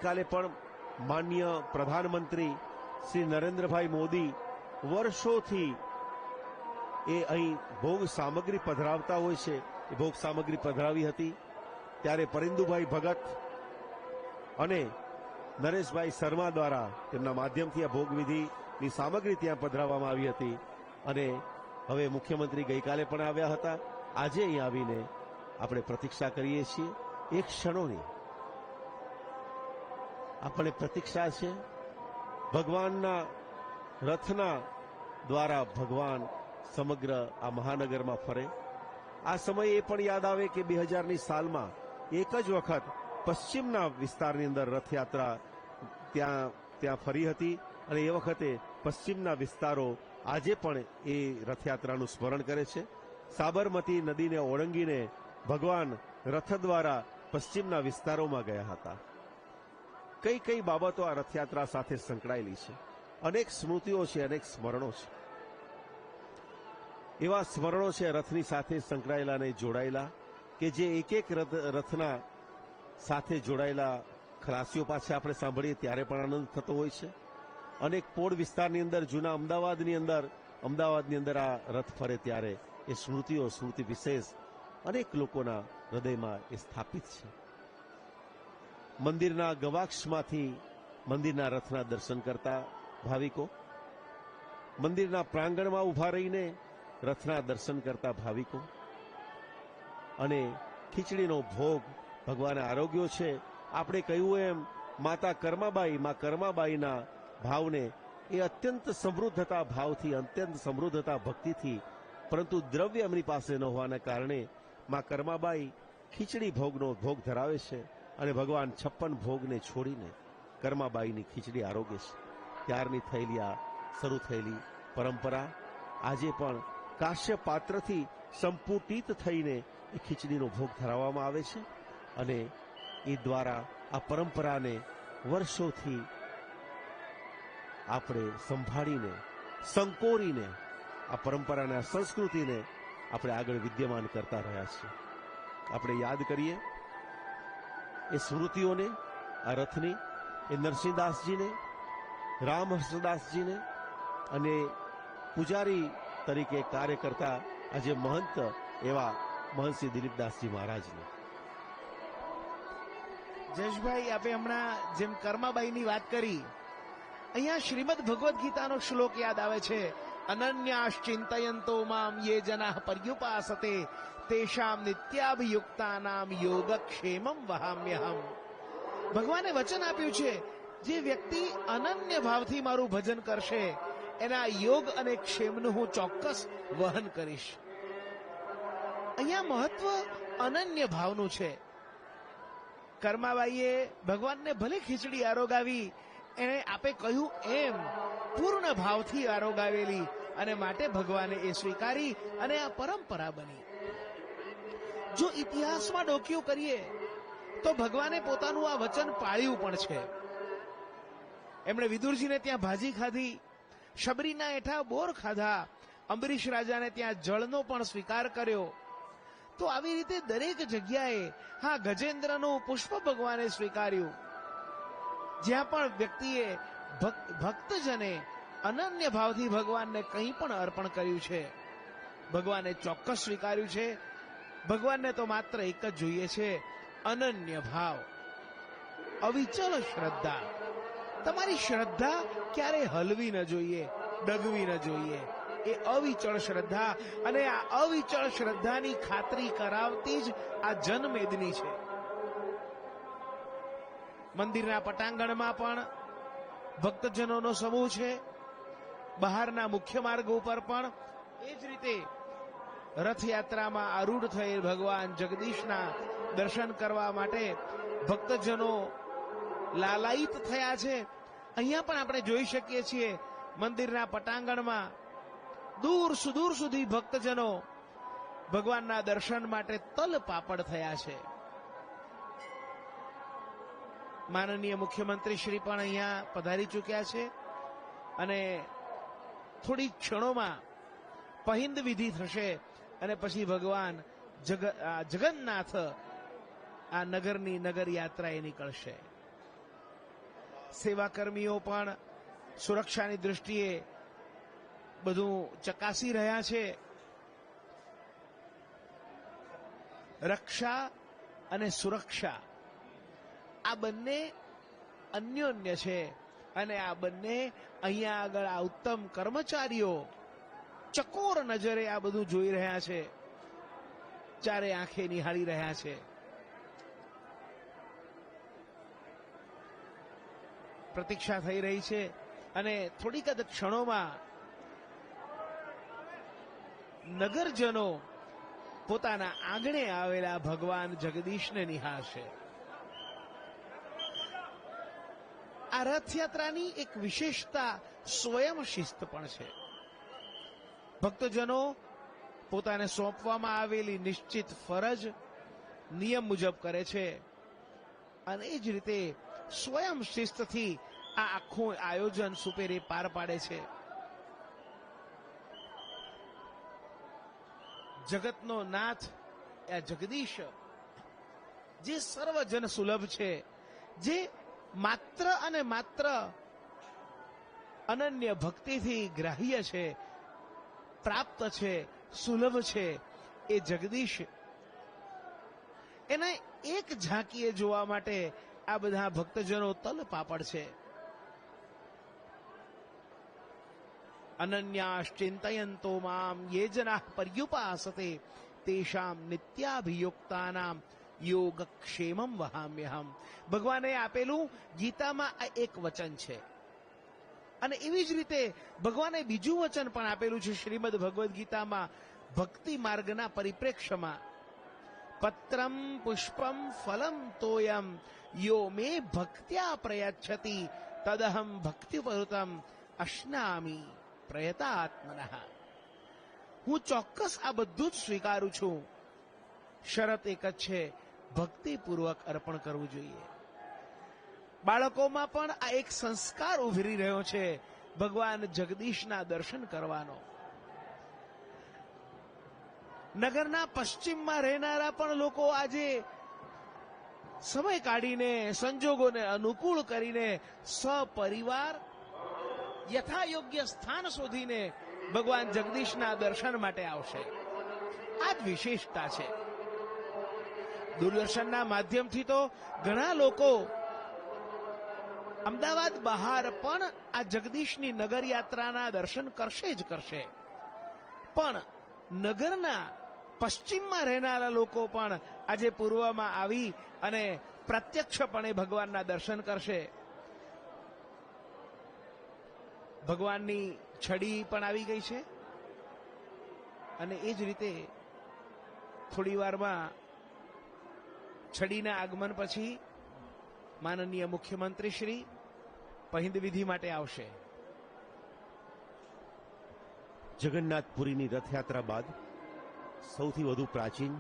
ગઈકાલે પણ માનનીય પ્રધાનમંત્રી શ્રી નરેન્દ્રભાઈ મોદી વર્ષોથી એ અહીં ભોગ સામગ્રી પધરાવતા હોય છે, એ ભોગ સામગ્રી પધરાવી હતી. ત્યારે પરિંદુભાઈ ભગત અને નરેશભાઈ શર્મા દ્વારા તેમના માધ્યમથી આ ભોગવિધિની સામગ્રી ત્યાં પધરાવવામાં આવી હતી. અને હવે મુખ્યમંત્રી ગઈકાલે પણ આવ્યા હતા. આજે અહીં આવીને આપણે પ્રતીક્ષા કરીએ છીએ એક ક્ષણોની. આપણે પ્રતીક્ષા છે ભગવાનના રથના દ્વારા ભગવાન સમગ્ર આ મહાનગરમાં ફરે. આ સમયે એ પણ યાદ આવે કે 2000ની સાલમાં એક જ વખત પશ્ચિમના વિસ્તારની અંદર રથયાત્રા ત્યાં ફરી હતી અને એ વખતે પશ્ચિમના વિસ્તારો આજે પણ એ રથયાત્રાનું સ્મરણ કરે છે. સાબરમતી નદીને ઓળંગીને ભગવાન રથ દ્વારા પશ્ચિમના વિસ્તારોમાં ગયા હતા. કઈ કઈ બાબતો આ રથયાત્રા સાથે સંકળાયેલી છે? અનેક સ્મૃતિઓ છે, અનેક સ્મરણો છે. એવા સ્મરણો છે રથની સાથે સંકળાયેલા અને જોડાયેલા કે જે એક એક રથના સાથે જોડાયેલા ખલાસીઓ પાસે આપણે સાંભળીએ ત્યારે પણ આનંદ થતો હોય છે. અનેક પોળ વિસ્તારની અંદર, જૂના અમદાવાદની અંદર આ રથ ફરે ત્યારે એ સ્મૃતિ વિશેષ અનેક લોકોના હૃદયમાં એ સ્થાપિત છે. મંદિરના ગવાક્ષમાંથી મંદિરના રથના દર્શન કરતા ભાવિકો, મંદિરના પ્રાંગણમાં ઉભા રહીને રથના દર્શન કરતા ભાવિકો, અને ખીચડીનો ભોગ ભગવાને આરોગ્યો છે. આપણે કહ્યું એમ માતા કર્માબાઈના ભાવને એ અત્યંત સમૃદ્ધતા ભાવથી, અત્યંત સમૃદ્ધતા ભક્તિથી, પરંતુ દ્રવ્ય એમની પાસે ન હોવાના કારણે મા કર્માબાઈ ખીચડી ભોગનો ભોગ ધરાવે છે અને ભગવાન 56 ભોગને છોડીને કર્માબાઈની ખીચડી આરોગે છે. ત્યારની શરૂ થયેલી પરંપરા આજે પણ કાશ્ય પાત્રથી સંપુટિત થઈને એ ખીચડીનો ભોગ ધરાવવામાં આવે છે. અને એ દ્વારા આ પરંપરાને વર્ષોથી આપણે સંભાળીને, સંકોરીને આ પરંપરાને, આ સંસ્કૃતિને આપણે આગળ વિદ્યમાન કરતા રહ્યા છીએ. આપણે યાદ કરીએ એ સ્મૃતિઓને, આ રથની, એ નરસિંહદાસજીને, રામહર્ષદાસજીને અને પૂજારી તરીકે કાર્ય કરતા આજે મહંત એવા મહંતશ્રી દિલીપદાસજી મહારાજને. જયેશભાઈ, આપે હમણાં જેમ કર્માબાઈની વાત કરી, અહીંયા શ્રીમદ ભગવદ્ ગીતાનો શ્લોક યાદ આવે છે, અનન્યાશ્ચિંતયંતો મામ યે જનાઃ પર્યુપાસતે તેષામ નિત્યાભિયુક્તાનામ યોગક્ષેમમ વહામ્યહમ. ભગવાને વચન આપ્યું છે, જે વ્યક્તિ અનન્ય ભાવથી મારું ભજન કરશે એના યોગ અને ક્ષેમનું હું ચોક્કસ વહન કરીશ. અહીંયા મહત્વ અનન્ય ભાવનું છે. કર્માબાઈએ ભગવાનને ભલે ખીચડી આરોગાવી, એણે આપે કહ્યું એમ પૂર્ણ ભાવથી આરોગાવેલી, અને માટે ભગવાને એ સ્વીકારી અને આ પરંપરા બની. જો ઇતિહાસમાં ડોકિયું કરીએ તો ભગવાને પોતાનું આ વચન પાળ્યું પણ છે. એમણે વિદુરજીને ત્યાં ભાજી ખાધી, શબરીના હેઠા બોર ખાધા, અંબરીશ રાજાને ત્યાં જળનો પણ સ્વીકાર કર્યો. તો આવી રીતે દરેક જગ્યાએ, હા, ગજેન્દ્રનું પુષ્પ ભગવાને સ્વીકાર્યું. જ્યાં પણ વ્યક્તિએ, ભક્તજને અનન્ય ભાવથી ભગવાનને કંઈ પણ અર્પણ કર્યું છે, ભગવાને ચોક્કસ સ્વીકાર્યું છે. ભગવાનને તો માત્ર એક જ જોઈએ છે, અનન્ય ભાવ, અવિચલ શ્રદ્ધા. તમારી શ્રદ્ધા ક્યારે હલવી ન જોઈએ, ડગવી ન જોઈએ. એ અવિચળ શ્રદ્ધા, અને આ અવિચળ શ્રદ્ધાની ખાતરી કરાવતી જ આ જનમેદની છે. મંદિરના પટાંગણમાં પણ ભક્તજનોનો સમૂહ છે. બહારના મુખ્ય માર્ગ ઉપર પણ એ જ રીતે રથયાત્રામાં આરૂઢ થયેલ ભગવાન જગદીશના દર્શન કરવા માટે ભક્તજનો લાલાયિત થયા છે. અહીંયા પણ આપણે જોઈ શકીએ છીએ, મંદિરના પટાંગણમાં દૂર સુદૂર સુધી ભક્તજનો ભગવાનના દર્શન માટે તલપાપડ થયા છે. માનનીય મુખ્યમંત્રી શ્રી પણ અહીંયા પધારી ચૂક્યા છે, અને થોડી ક્ષણોમાં પહિંદ વિધિ થશે, અને પછી ભગવાન જગન્નાથ આ નગરની નગર યાત્રાએ નીકળશે. સેવાકર્મીઓ પણ સુરક્ષાની દૃષ્ટિએ બધું ચકાસી રહ્યા છે. રક્ષા અને સુરક્ષા આ બંને અન્યોન્ય છે અને આ બંને અહીંયા આગળ આ ઉત્તમ કર્મચારીઓ ચકોર નજરે આ બધું જોઈ રહ્યા છે, ચારે આંખે નિહાળી રહ્યા છે. પ્રતીક્ષા થઈ રહી છે અને થોડીક જ ક્ષણોમાં નગરજનો પોતાના આંગણે આવેલા ભગવાન જગદીશને નિહાળશે. આ રથયાત્રાની એક વિશેષતા સ્વયં શિસ્ત પણ છે. ભક્તજનો પોતાને સોંપવામાં આવેલી નિશ્ચિત ફરજ નિયમ મુજબ કરે છે અને એ જ રીતે સ્વયં શિસ્તથી આ આખું આયોજન સુપેરે પાર પાડે છે. જગતનો નાથ આ જગદીશ જે સર્વજન સુલભ છે, જે માત્ર અને માત્ર અનન્ય ભક્તિથી ગ્રાહ્ય છે, પ્રાપ્ત છે, સુલભ છે, એ જગદીશ એને એક ઝાંકીએ જોવા માટે આ બધા ભક્તજનો તલ પાપડ છે. અનન્યાશ્ચિંતયંતો મામ યે જનાઃ પર્યુપાસતે તેષામ નિત્યાભિયુક્તાનામ યોગક્ષેમમ વહામ્યહમ. ભગવાને આપેલું ગીતામાં આ એક વચન છે અને એવી જ રીતે ભગવાને બીજું વચન પણ આપેલું છે શ્રીમદ ભગવદ્ ગીતામાં ભક્તિ માર્ગના પરિપ્રેક્ષ્યમાં. પત્રમ પુષ્પમ ફલમ તોયમ યો મે ભક્ત્યા પ્રયચ્છતિ તદહમ ભક્તિપરુતમ અશ્નામી પ્રયતાત્મનઃ. હું ચોક્કસ આ બધું જ સ્વીકારું છું, શરત એક જ છે, ભક્તિપૂર્વક અર્પણ કરવું જોઈએ. બાળકોમાં પણ આ એક સંસ્કાર ઉભરી રહ્યો છે ભગવાન જગદીશના દર્શન કરવાનો. નગરના પશ્ચિમમાં રહેનારા પણ લોકો આજે સમય કાઢીને સંજોગોને અનુકૂળ કરીને સપરિવાર યથાયોગ્ય સ્થાન શોધીને ભગવાન જગદીશના દર્શન માટે આવશે. આ જ વિશેષતા છે. દૂરદર્શનના માધ્યમથી તો ઘણા લોકો અમદાવાદ બહાર પણ આ જગદીશની નગર યાત્રાના દર્શન કરશે જ કરશે, પણ નગરના પશ્ચિમમાં રહેનારા લોકો પણ આજે પૂર્વમાં આવી અને પ્રત્યક્ષપણે ભગવાનના દર્શન કરશે. ભગવાનની છડી પણ આવી ગઈ છે અને એ જ રીતે થોડી વારમાં છડીના આગમન પછી માનનીય મુખ્યમંત્રી શ્રી પહિંદ વિધિ માટે આવશે. જગન્નાથપુરીની રથયાત્રા બાદ સૌથી વધુ પ્રાચીન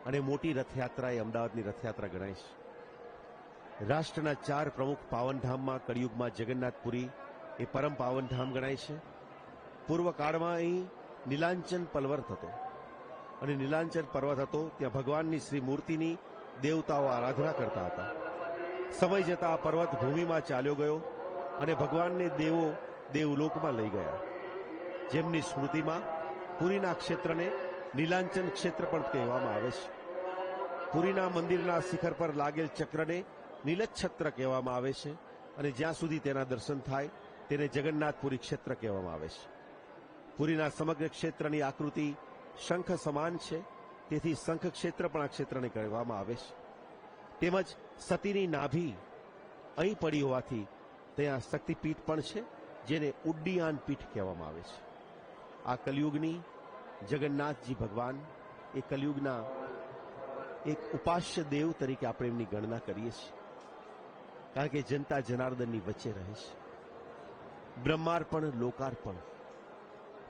અને મોટી રથયાત્રા એ અમદાવાદની રથયાત્રા ગણાય છે. રાષ્ટ્રના 4 પ્રમુખ પાવનધામમાં કળિયુગમાં જગન્નાથપુરી એ પરમ પાવનધામ ગણાય છે. પૂર્વકાળમાં અહીં નીલાંચન પર્વત હતો અને નીલાંચન પર્વત હતો ત્યાં ભગવાનની શ્રી મૂર્તિની દેવતાઓ આરાધના કરતા હતા. સમય જતા આ પર્વત ભૂમિમાં ચાલ્યો ગયો અને ભગવાનને દેવો દેવલોકમાં લઈ ગયા. જેમની સ્મૃતિમાં પુરીના ક્ષેત્રને નીલાંચન ક્ષેત્ર પણ કહેવામાં આવે છે. પુરીના મંદિરના શિખર પર લાગેલ ચક્રને નીલચ્છત્ર કહેવામાં આવે છે અને જ્યાં સુધી તેના દર્શન થાય તેને જગન્નાથપુરી ક્ષેત્ર કહેવામાં આવે છે. પુરીના સમગ્ર ક્ષેત્રની આકૃતિ શંખ સમાન છે, તેથી શંખ ક્ષેત્ર પણ આ ક્ષેત્રને કહેવામાં આવે છે. તેમજ સતીની નાભી અહીં પડી હોવાથી ત્યાં શક્તિપીઠ પણ છે, જેને ઉડ્ડિયાન પીઠ કહેવામાં આવે છે. આ કલિયુગની જગન્નાથજી ભગવાન એ કલિયુગના એક ઉપાસ્ય દેવ તરીકે આપણે એમની ગણના કરીએ છીએ, કારણ કે જનતા જનાર્દનની વચ્ચે રહે છે. બ્રહ્માર્પણ લોકાર્પણ,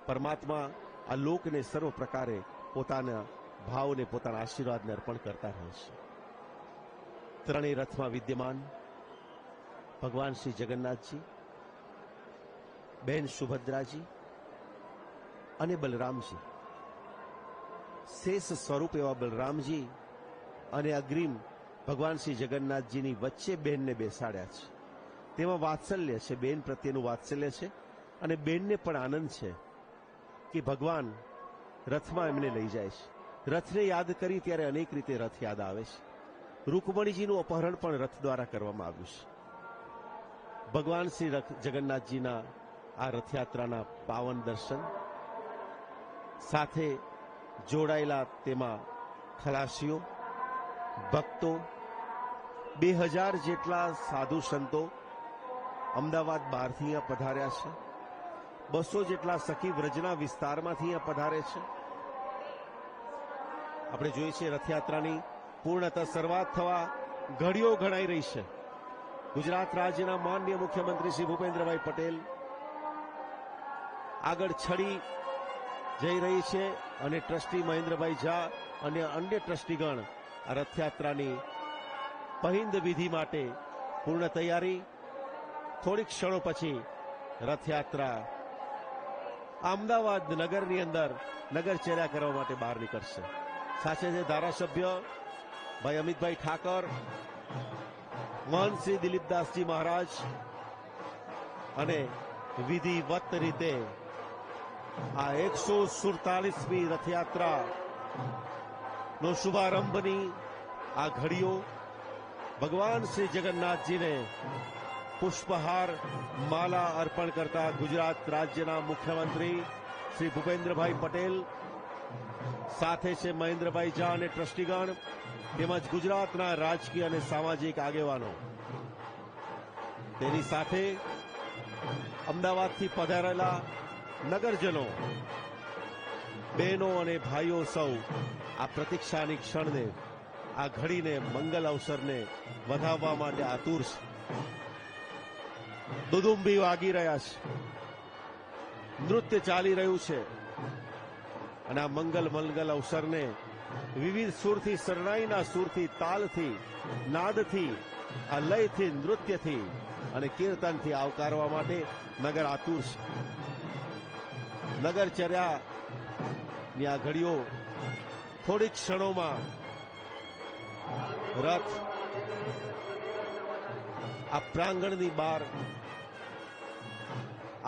પરમાત્મા આ લોકને સર્વ પ્રકારે પોતાના ભાવને પોતાના આશીર્વાદને અર્પણ કરતા રહે છે. ત્રણેય રથમાં વિદ્યમાન ભગવાન શ્રી જગન્નાથજી, બહેન સુભદ્રાજી અને બલરામજી, શેષ સ્વરૂપ એવા બલરામજી અને અગ્રીમ ભગવાન શ્રી જગન્નાથજીની વચ્ચે બહેનને બેસાડ્યા છે તેમાં વાત્સલ્ય છે, બેન પ્રત્યેનું વાત્સલ્ય છે અને બેનને પણ આનંદ છે કે ભગવાન રથમાં એમને લઈ જાય છે. રથને યાદ કરી ત્યારે અનેક રીતે રથ યાદ આવે છે. રૂકમણીજીનું અપહરણ પણ રથ દ્વારા કરવામાં આવ્યું છે. ભગવાન શ્રી જગન્નાથજીના આ રથયાત્રાના પાવન દર્શન સાથે જોડાયેલા તેમાં ખલાસીઓ, ભક્તો, 2000 જેટલા સાધુ સંતો અમદાવાદ બહારથી અહીંયા પધાર્યા છે. 200 જેટલા સખી વ્રજના વિસ્તારમાંથી અહીંયા પધારે છે. આપણે જોઈએ છીએ રથયાત્રાની પૂર્ણતઃ શરૂઆત થવા ઘડીઓ ગણાઈ રહી છે. ગુજરાત રાજ્યના માનનીય મુખ્યમંત્રી શ્રી ભૂપેન્દ્રભાઈ પટેલ આગળ છડી જઈ રહી છે અને ટ્રસ્ટી મહેન્દ્રભાઈ ઝા અને અન્ય ટ્રસ્ટીગણ આ રથયાત્રાની પહિંદ વિધિ માટે પૂર્ણ તૈયારી. થોડીક ક્ષણો પછી રથયાત્રા અમદાવાદ નગરની અંદર નગરચર્યા કરવા માટે બહાર નીકળશે. સાથે છે ધારાસભ્ય ભાઈ અમિતભાઈ ઠાકર, મહંત શ્રી દિલીપદાસજી મહારાજ અને વિધિવત રીતે આ 147મી રથયાત્રા નો શુભારંભની આ ઘડીઓ ભગવાન શ્રી જગન્નાથજીને પુષ્પહાર માલા અર્પણ કરતા ગુજરાત રાજ્યના મુખ્યમંત્રી શ્રી ભૂપેન્દ્રભાઈ પટેલ, સાથે છે મહેન્દ્રભાઈ ઝા અને ટ્રસ્ટીગણ તેમજ ગુજરાતના રાજકીય અને સામાજિક આગેવાનો. તેની સાથે અમદાવાદથી પધારેલા નગરજનો, બહેનો અને ભાઈઓ સૌ આ પ્રતીક્ષાની ક્ષણને, આ ઘડીને, મંગલ અવસરને વધાવવા માટે આતુર છે. દુદુંબી વાગી રહ્યા છે, નૃત્ય ચાલી રહ્યું છે અને આ મંગલ અવસરને વિવિધ સુરથી, શરણાઈના સુરથી, તાલથી, નાદથી, આ લયથી, નૃત્યથી અને કીર્તનથી આવકારવા માટે નગર આતુર છે. નગરચર્યાની આ ઘડીઓ થોડીક ક્ષણોમાં રથ આ પ્રાંગણની બહાર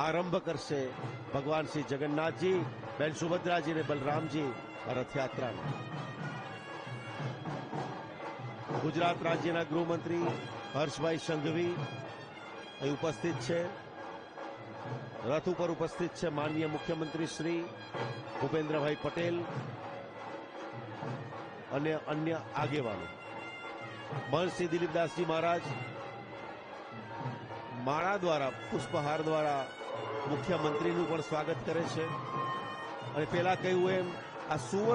આરંભ કરશે. ભગવાન શ્રી જગન્નાથજી, બેન સુભદ્રાજી અને બલરામજી આ રથયાત્રાનો. ગુજરાત રાજ્યના ગૃહમંત્રી હર્ષભાઈ સંઘવી અહીં ઉપસ્થિત છે. રથ ઉપર ઉપસ્થિત છે માનનીય મુખ્યમંત્રી શ્રી ભૂપેન્દ્રભાઈ પટેલ અને અન્ય આગેવાનો. મહંત શ્રી દિલીપદાસજી મહારાજ માળા દ્વારા, પુષ્પહાર દ્વારા મુખ્યમંત્રીનું પણ સ્વાગત કરે છે અને પેલા કહ્યું એમ આ સુવર્ણ